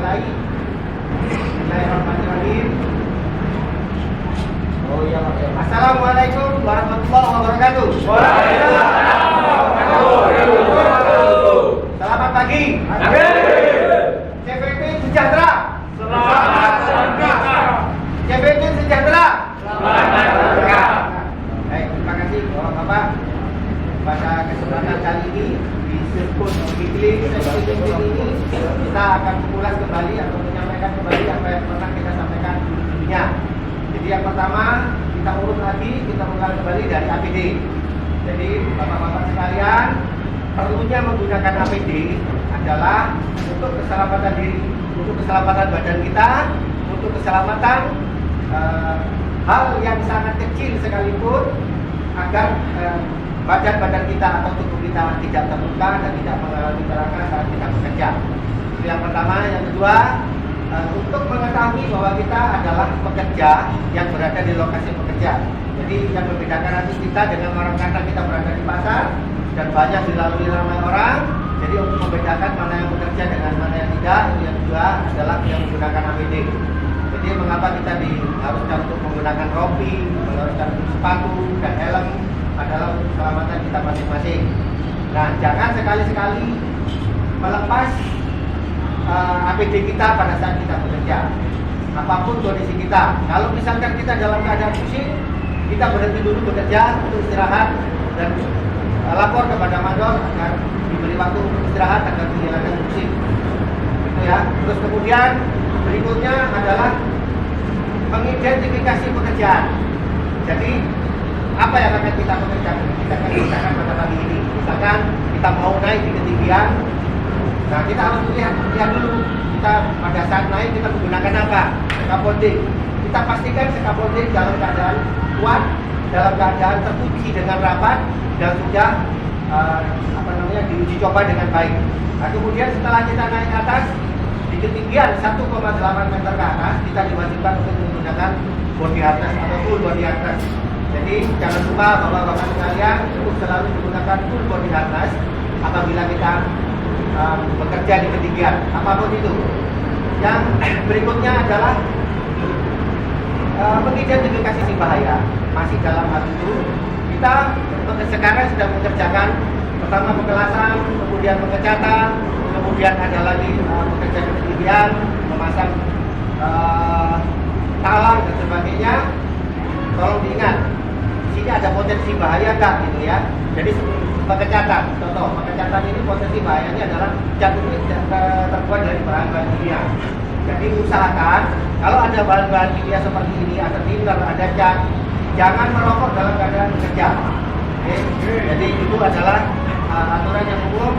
mulai. Bismillahirrahmanirrahim. Oh iya, Pak. Assalamualaikum warahmatullahi wabarakatuh. Waalaikumsalam warahmatullahi wabarakatuh. Selamat pagi. CPP sejahtera. Selamat sejahtera. CPP sejahtera. Selamat sejahtera. Baik, terima kasih Bapak. Pada kesempatan kali ini di Sirkuit Weekly ini kita akan mengulas kembali atau menyampaikan kembali apa yang pernah kita sampaikan sebelumnya. Jadi yang pertama kita urut lagi, kita mengulas kembali dari APD. Jadi bapak-bapak sekalian, perlunya menggunakan APD adalah untuk keselamatan diri, untuk keselamatan badan kita, untuk keselamatan hal yang sangat kecil sekalipun agar badan kita atau tubuh kita tidak terluka dan tidak mengalami celaka saat kita bekerja. Itu yang pertama. Yang kedua, untuk mengetahui bahwa kita adalah pekerja yang berada di lokasi bekerja. Jadi yang membedakan nanti kita dengan orang kata kita berada di pasar dan banyak dilalui ramai orang. Jadi untuk membedakan mana yang bekerja dengan mana yang tidak, itu yang kedua adalah yang menggunakan APD. Jadi mengapa kita diharuskan untuk menggunakan rompi, mengharuskan untuk sepatu dan helm adalah untuk keselamatan kita masing-masing. Nah, jangan sekali-sekali melepas APD kita pada saat kita bekerja. Apapun kondisi kita. Kalau misalkan kita dalam keadaan pusing, kita berhenti dulu bekerja untuk istirahat dan lapor kepada mandor agar diberi waktu untuk istirahat agar menghilangkan pusing. Gitu ya. Terus kemudian berikutnya adalah mengidentifikasi pekerjaan. Jadi apa yang akan kita pekerjakan? Kita akan kerjakan pada pagi ini. Misalkan kita mau naik di ketinggian, nah kita harus lihat dulu. Kita pada saat naik kita menggunakan apa? Scaffolding. Kita pastikan scaffolding dalam keadaan kuat, dalam keadaan terkunci dengan rapat dan sudah diuji coba dengan baik. Nah kemudian setelah kita naik ke atas di ketinggian 1,8 meter ke atas, kita diwajibkan untuk menggunakan body harness atau full body harness. Jadi jangan lupa bapak-bapak sekalian untuk selalu menggunakan full body harness apabila kita bekerja di ketinggian apapun itu. Yang berikutnya adalah mengidentifikasi si bahaya. Masih dalam hal itu kita sekarang sedang mengerjakan pertama pengelasan, kemudian pengecatan, kemudian ada lagi bekerja di ketinggian, memasang talang dan sebagainya. Tolong diingat, di sini ada potensi bahaya nggak gitu ya. Jadi pengecatan, contoh pengecatan ini potensi bahayanya adalah cat ini terbuat dari bahan-bahan kimia. Jadi usahakan kalau ada bahan-bahan kimia seperti ini, ada thinner, ada cat, jangan merokok dalam keadaan bekerja. Oke? Jadi itu adalah aturan yang umum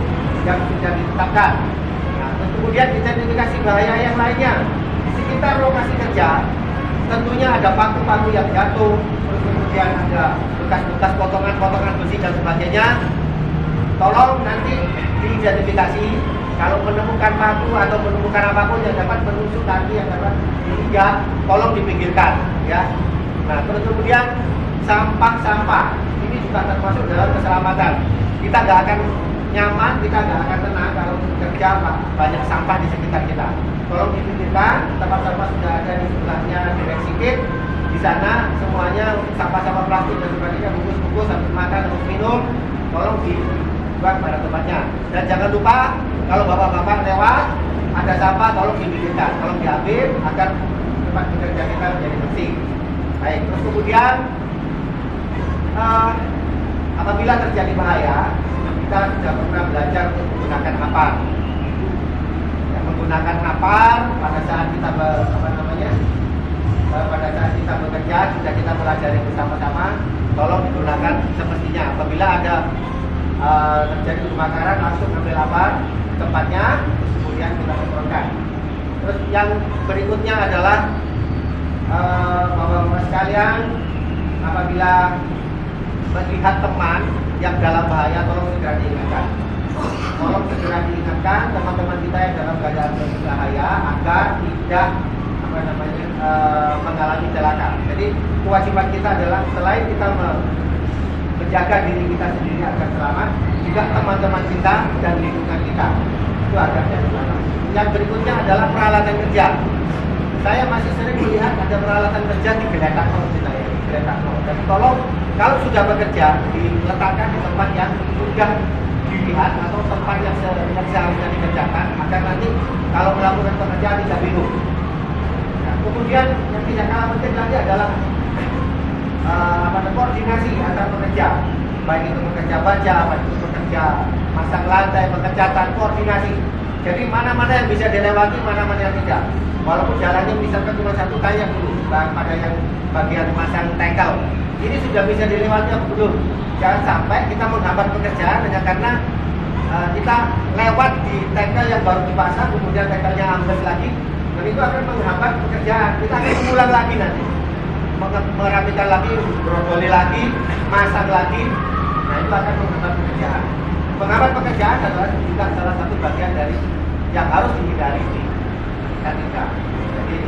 yang sudah ditetapkan. Nah, kemudian identifikasi bahaya yang lainnya di sekitar lokasi kerja. Tentunya ada paku-paku yang jatuh, terus kemudian ada bekas-bekas potongan-potongan besi dan sebagainya. Tolong nanti diidentifikasi. Kalau menemukan paku atau menemukan apapun yang dapat menusuk kaki yang dapat diinjak, tolong dipinggirkan, ya. Nah, terus kemudian sampah-sampah ini juga termasuk dalam keselamatan. Kita nggak akan nyaman, kita nggak akan tenang kalau kerja banyak sampah di sekitar kita. Tolong dipikirkan, tempat sampah sudah ada di sebelahnya direksi KIP. Di sana semuanya sampah-sampah plastik dan sebagainya, bungkus-bungkus habis makan, habis minum, tolong dibuang pada tempatnya. Dan jangan lupa kalau bapak-bapak lewat ada sampah, tolong dipikirkan, tolong diambil agar tempat bekerja kita menjadi bersih. Baik, terus kemudian apabila terjadi bahaya, kita sudah pernah belajar untuk menggunakan apar. Menggunakan apar pada saat kita pada saat kita bekerja sudah kita pelajari bersama-sama. Tolong digunakan semestinya. Apabila ada terjadi kebakaran, langsung ambil apar tempatnya, terus kemudian kita semprotkan. Terus yang berikutnya adalah bapak-bapak sekalian, apabila melihat teman yang dalam bahaya, tolong segera diingatkan. Tolong segera diingatkan teman-teman kita yang dalam keadaan berbahaya agar tidak mengalami celaka. Jadi kewajiban kita adalah selain kita menjaga diri kita sendiri agar selamat, juga teman-teman kita dan lingkungan kita. Itu agaknya gimana. Yang berikutnya adalah peralatan kerja. Saya masih sering melihat ada peralatan kerja di geletak dan tolong kalau sudah bekerja diletakkan di tempat yang sudah dilihat atau tempat yang seharusnya dikerjakan agar nanti kalau melakukan pekerjaan tidak bingung. Nah, kemudian yang tidak kalah penting lagi adalah koordinasi antar pekerja, baik itu pekerja baja, baik itu pekerja masang lantai, pekerja koordinasi. Jadi mana-mana yang bisa dilewati, mana-mana yang tidak. Walaupun jalannya misalkan cuma satu, tanya dulu pada yang bagian masang tackle. Ini sudah bisa dilewati apa belum? Jangan sampai kita menghambat pekerjaan hanya karena kita lewat di tackle yang baru dipasang, kemudian tackle-nya ambles lagi, dan itu akan menghambat pekerjaan. Kita akan mengulang lagi nanti, merapikan lagi, brodoli lagi, masang lagi. Nah itu akan menghambat pekerjaan. Menghambat pekerjaan adalah juga salah satu bagian dari yang harus dihindari di ketika. Jadi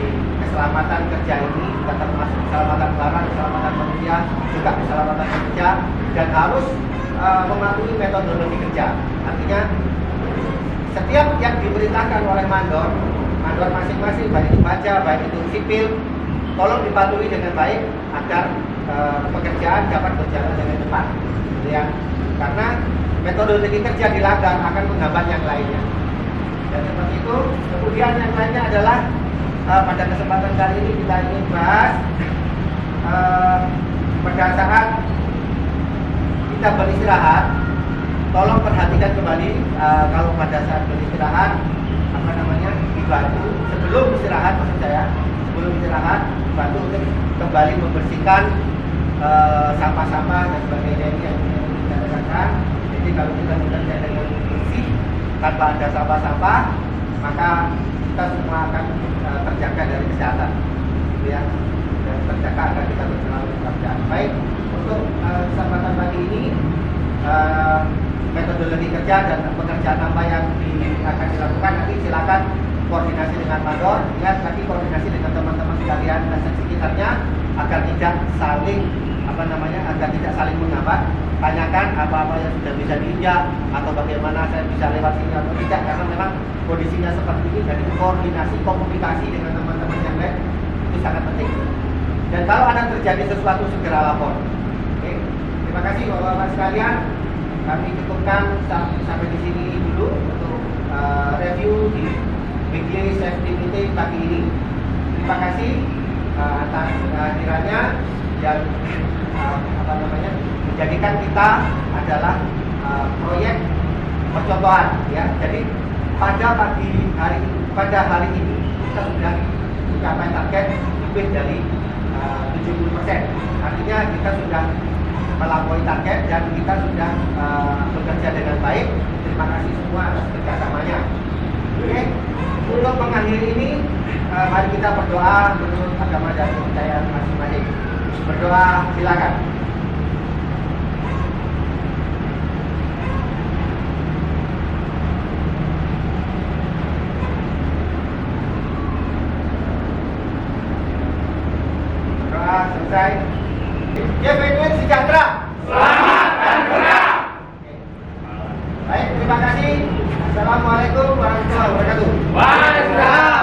keselamatan kerja ini juga termasuk keselamatan barang, keselamatan manusia, juga keselamatan kerja, dan harus mematuhi metodologi kerja. Artinya setiap yang diperintahkan oleh mandor masing-masing, baik itu baja, baik itu sipil, tolong dipatuhi dengan baik agar pekerjaan dapat berjalan dengan cepat. Ya, karena metodologi kerja dilanggar akan menghambat yang lainnya. Dan seperti itu, kemudian yang lainnya adalah pada kesempatan kali ini kita ingin bahas pada saat kita beristirahat, tolong perhatikan kembali kalau pada saat beristirahat dibantu sebelum istirahat, maksud saya sebelum istirahat dibantu untuk kembali membersihkan sampah-sampah dan sebagainya yang kita rasakan. Jadi kalau kita bekerja dengan bersih tanpa ada sampah-sampah, maka kita semua akan terjaga dari kesehatan, ya, dan terjaga agar kita berjalan bekerja. Baik, untuk kesempatan pagi ini metodologi kerja dan pekerjaan apa yang akan dilakukan nanti silakan koordinasi dengan mandor, lihat lagi koordinasi dengan teman-teman sekalian dan sekitarnya agar tidak saling agar tidak saling menghambat. Tanyakan apa-apa yang sudah bisa diinjak atau bagaimana saya bisa lewat sini atau tidak, karena memang kondisinya seperti ini. Jadi koordinasi, komunikasi dengan teman-teman yang lain itu sangat penting. Dan kalau ada terjadi sesuatu segera lapor. Oke. Terima kasih bapak-bapak sekalian. Kami cukupkan sampai di sini dulu untuk review di weekly safety meeting pagi ini. Terima kasih atas kehadirannya yang menjadikan kita adalah proyek percontohan, ya. Jadi pada hari ini kita sudah mencapai target lebih dari 70%. Artinya kita sudah melampaui target dan kita sudah bekerja dengan baik. Terima kasih semua atas kerjasamanya. Oke, untuk mengakhiri ini, mari kita berdoa menurut agama dan kepercayaan masing-masing. Berdoa, silakan. Berdoa selesai. Jepang sejahtera. Selamat dan gerak. Baik, terima kasih. Assalamualaikum warahmatullahi wabarakatuh. Waalaikumsalam.